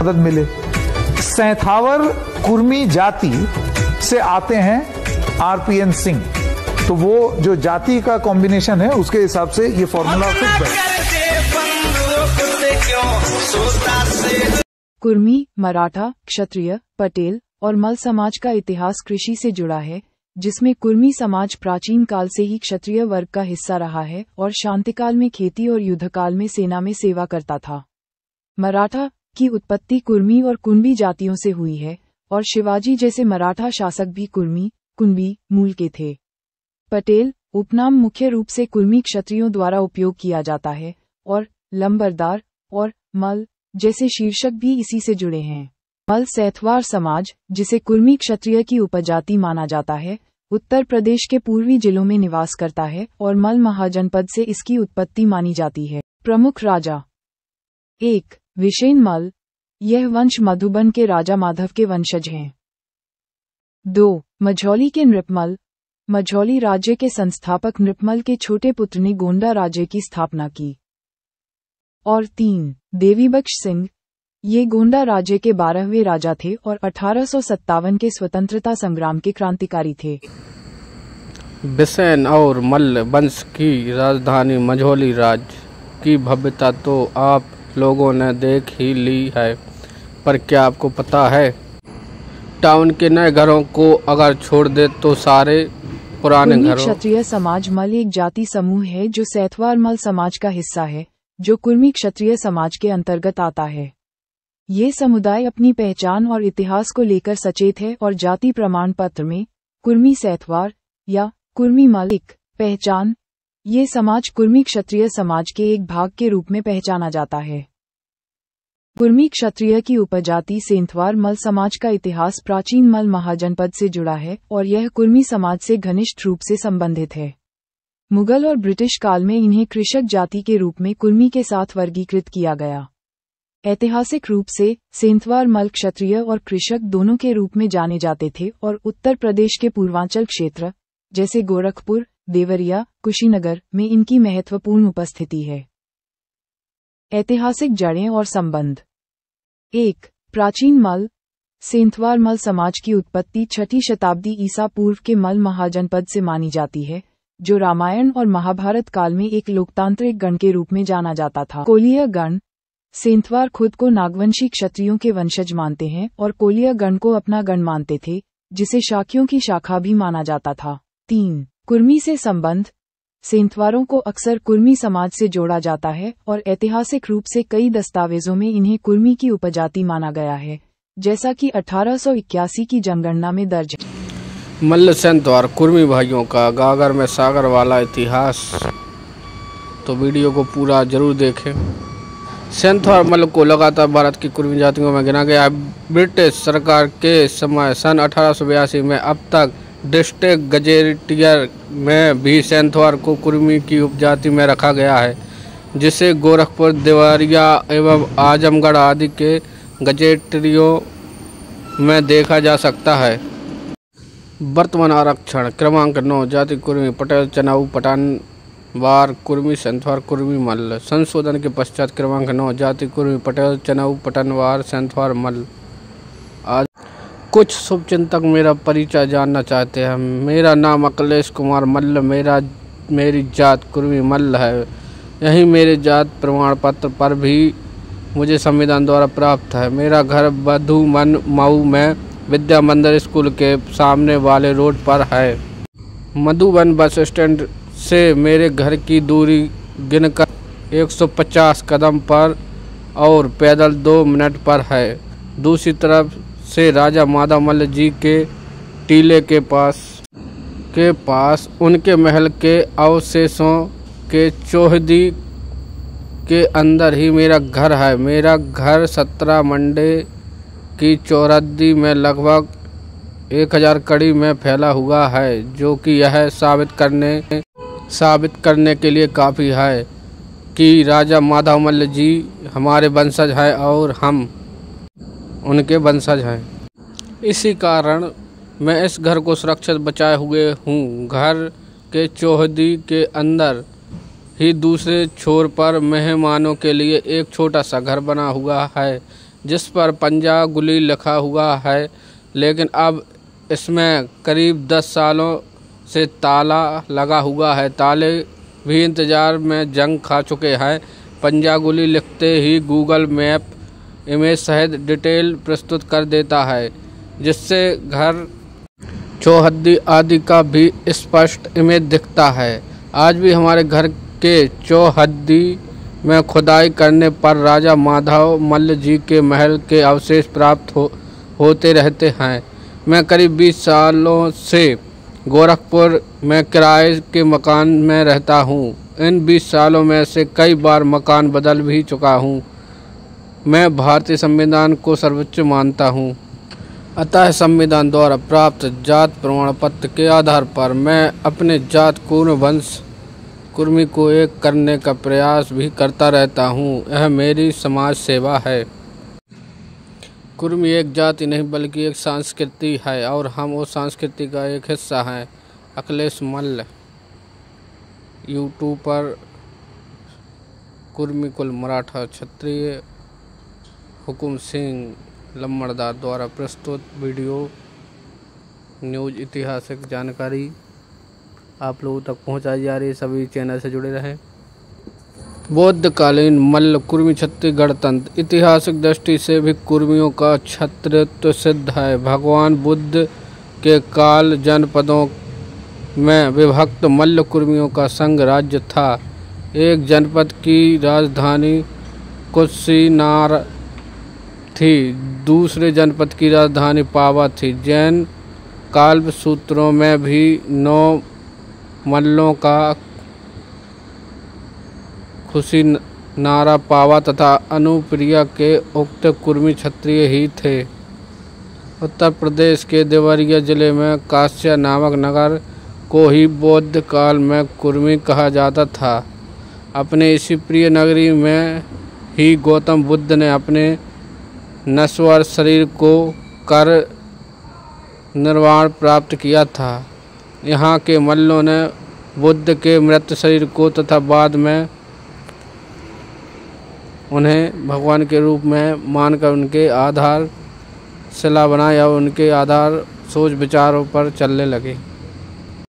मदद मिले। सैंथावर कुर्मी जाति से आते हैं आरपीएन सिंह, तो वो जो जाति का कॉम्बिनेशन है उसके हिसाब से ये फॉर्मूला फिट बैठा। कुर्मी, मराठा, क्षत्रिय, पटेल और मल समाज का इतिहास कृषि से जुड़ा है, जिसमें कुर्मी समाज प्राचीन काल से ही क्षत्रिय वर्ग का हिस्सा रहा है और शांतिकाल में खेती और युद्धकाल में सेना में सेवा करता था। मराठा की उत्पत्ति कुर्मी और कुणबी जातियों से हुई है और शिवाजी जैसे मराठा शासक भी कुर्मी, कुणबी मूल के थे। पटेल उपनाम मुख्य रूप से कुर्मी क्षत्रियों द्वारा उपयोग किया जाता है और लंबरदार और मल जैसे शीर्षक भी इसी से जुड़े हैं। मल सैथवार समाज, जिसे कुर्मी क्षत्रिय की उपजाति माना जाता है, उत्तर प्रदेश के पूर्वी जिलों में निवास करता है और मल महाजनपद से इसकी उत्पत्ति मानी जाती है। प्रमुख राजा 1. विशेन मल, यह वंश मधुबन के राजा माधव के वंशज हैं। 2. मझौली के नृपमल, मझौली राज्य के संस्थापक नृपमल के छोटे पुत्र ने गोंडा राज्य की स्थापना की। और 3. देवीबख्श सिंह, ये गोंडा राज्य के 12वें राजा थे और 1857 के स्वतंत्रता संग्राम के क्रांतिकारी थे। बिसेन और मल्ल वंश की राजधानी मझौली राज्य की भव्यता तो आप लोगों ने देख ही ली है, पर क्या आपको पता है, टाउन के नए घरों को अगर छोड़ दे तो सारे पुराने घरों। क्षत्रिय समाज मल एक जाति समूह है जो सैथवार मल समाज का हिस्सा है, जो कुर्मी क्षत्रिय समाज के अंतर्गत आता है। ये समुदाय अपनी पहचान और इतिहास को लेकर सचेत है और जाति प्रमाण पत्र में कुर्मी सैथवार या कुर्मी मलिक पहचान, ये समाज कुर्मी क्षत्रिय समाज के एक भाग के रूप में पहचाना जाता है। कुर्मी क्षत्रिय की उपजाति सेंथवार मल समाज का इतिहास प्राचीन मल महाजनपद से जुड़ा है और यह कुर्मी समाज से घनिष्ठ रूप से संबंधित है। मुगल और ब्रिटिश काल में इन्हें कृषक जाति के रूप में कुर्मी के साथ वर्गीकृत किया गया। ऐतिहासिक रूप से सेंथवार मल क्षत्रिय और कृषक दोनों के रूप में जाने जाते थे और उत्तर प्रदेश के पूर्वांचल क्षेत्र जैसे गोरखपुर, देवरिया, कुशीनगर में इनकी महत्वपूर्ण उपस्थिति है। ऐतिहासिक जड़ें और संबंध। 1. प्राचीन मल सेंथवार मल समाज की उत्पत्ति 6ठी शताब्दी ईसा पूर्व के मल महाजनपद से मानी जाती है, जो रामायण और महाभारत काल में एक लोकतांत्रिक गण के रूप में जाना जाता था। कोलिय गण सेंथवार खुद को नागवंशी क्षत्रियों के वंशज मानते हैं और कोलिय गण को अपना गण मानते थे, जिसे शाक्यों की शाखा भी माना जाता था। 3. कुर्मी से संबंध। सेंथवारों को अक्सर कुर्मी समाज से जोड़ा जाता है और ऐतिहासिक रूप से कई दस्तावेजों में इन्हें कुर्मी की उपजाति माना गया है, जैसा कि 1881 की जनगणना में दर्ज है। मल्ल सेंथवार कुर्मी भाइयों का गागर में सागर वाला इतिहास, तो वीडियो को पूरा जरूर देखें। सेंथवार मल्ल को लगातार भारत की कुर्मी जातियों में गिना गया है। ब्रिटिश सरकार के समय सन 1882 में अब तक डिस्ट्रिक्ट गजेटियर में भी सेंथवार को कुर्मी की उपजाति में रखा गया है, जिसे गोरखपुर, देवरिया एवं आजमगढ़ आदि के गजेटरियों में देखा जा सकता है। वर्तमान आरक्षण क्रमांक 9 जाति कुर्मी पटेल चनाऊ पठानवार कुर्मी सेंथवार कुर्मी मल्ल। संशोधन के पश्चात क्रमांक 9 जाति कुर्मी पटेल चनाऊ पठानवार सेंथवार मल्ल। आज कुछ शुभचिंतक मेरा परिचय जानना चाहते हैं। मेरा नाम अखिलेश कुमार मल्ल, मेरी जात कुर्मी मल्ल है। यही मेरे जात प्रमाण पत्र पर भी मुझे संविधान द्वारा प्राप्त है। मेरा घर मधुबन मऊ में विद्या मंदिर स्कूल के सामने वाले रोड पर है। मधुबन बस स्टैंड से मेरे घर की दूरी गिनकर 150 कदम पर और पैदल 2 मिनट पर है। दूसरी तरफ से राजा माधव मल्ल जी के टीले के पास उनके महल के अवशेषों के चौहदी के अंदर ही मेरा घर है। मेरा घर 17 मंडे की चौहद्दी में लगभग 1000 कड़ी में फैला हुआ है, जो कि यह साबित करने के लिए काफ़ी है कि राजा माधव मल्ल जी हमारे वंशज हैं और हम उनके वंशज हैं। इसी कारण मैं इस घर को सुरक्षित बचाए हुए हूँ। घर के चौहद्दी के अंदर ही दूसरे छोर पर मेहमानों के लिए एक छोटा सा घर बना हुआ है, जिस पर पंजागुली लिखा हुआ है, लेकिन अब इसमें करीब 10 सालों से ताला लगा हुआ है। ताले भी इंतजार में जंग खा चुके हैं। पंजागुली लिखते ही गूगल मैप इमेज सहित डिटेल प्रस्तुत कर देता है, जिससे घर, चौहद्दी आदि का भी स्पष्ट इमेज दिखता है। आज भी हमारे घर के चौहद्दी में खुदाई करने पर राजा माधव मल्ल जी के महल के अवशेष प्राप्त होते रहते हैं। मैं करीब 20 सालों से गोरखपुर में किराए के मकान में रहता हूँ। इन 20 सालों में से कई बार मकान बदल भी चुका हूँ। मैं भारतीय संविधान को सर्वोच्च मानता हूँ, अतः संविधान द्वारा प्राप्त जात प्रमाण पत्र के आधार पर मैं अपने जात वंश कुर्मी को एक करने का प्रयास भी करता रहता हूँ। यह मेरी समाज सेवा है। कुर्मी एक जाति नहीं बल्कि एक संस्कृति है और हम उस संस्कृति का एक हिस्सा हैं। अखिलेश मल्ल, यूट्यूब पर कुर्मी कुल मराठा क्षत्रिय हुकुम सिंह लम्बड़दार द्वारा प्रस्तुत वीडियो न्यूज ऐतिहासिक जानकारी आप लोगों तक पहुंचाई जा रही है। सभी चैनल से जुड़े रहें। बौद्धकालीन मल्ल कुर्मी छत्तीसगढ़ तंत्र ऐतिहासिक दृष्टि से भी कुर्मियों का क्षत्रित्व सिद्ध है। भगवान बुद्ध के काल जनपदों में विभक्त मल्ल कुर्मियों का संघ राज्य था। एक जनपद की राजधानी कुशीनार थी, दूसरे जनपद की राजधानी पावा थी। जैन काल्प सूत्रों में भी 9 मल्लों का खुशीनारा, पावा तथा अनुप्रिया के उक्त कुर्मी क्षत्रिय ही थे। उत्तर प्रदेश के देवरिया जिले में काश्या नामक नगर को ही बौद्ध काल में कुर्मी कहा जाता था। अपने इसी प्रिय नगरी में ही गौतम बुद्ध ने अपने नश्वर शरीर को कर निर्वाण प्राप्त किया था। यहाँ के मल्लों ने बुद्ध के मृत शरीर को तथा बाद में उन्हें भगवान के रूप में मानकर उनके आधार शिला बनाया और उनके आधार सोच विचारों पर चलने लगे।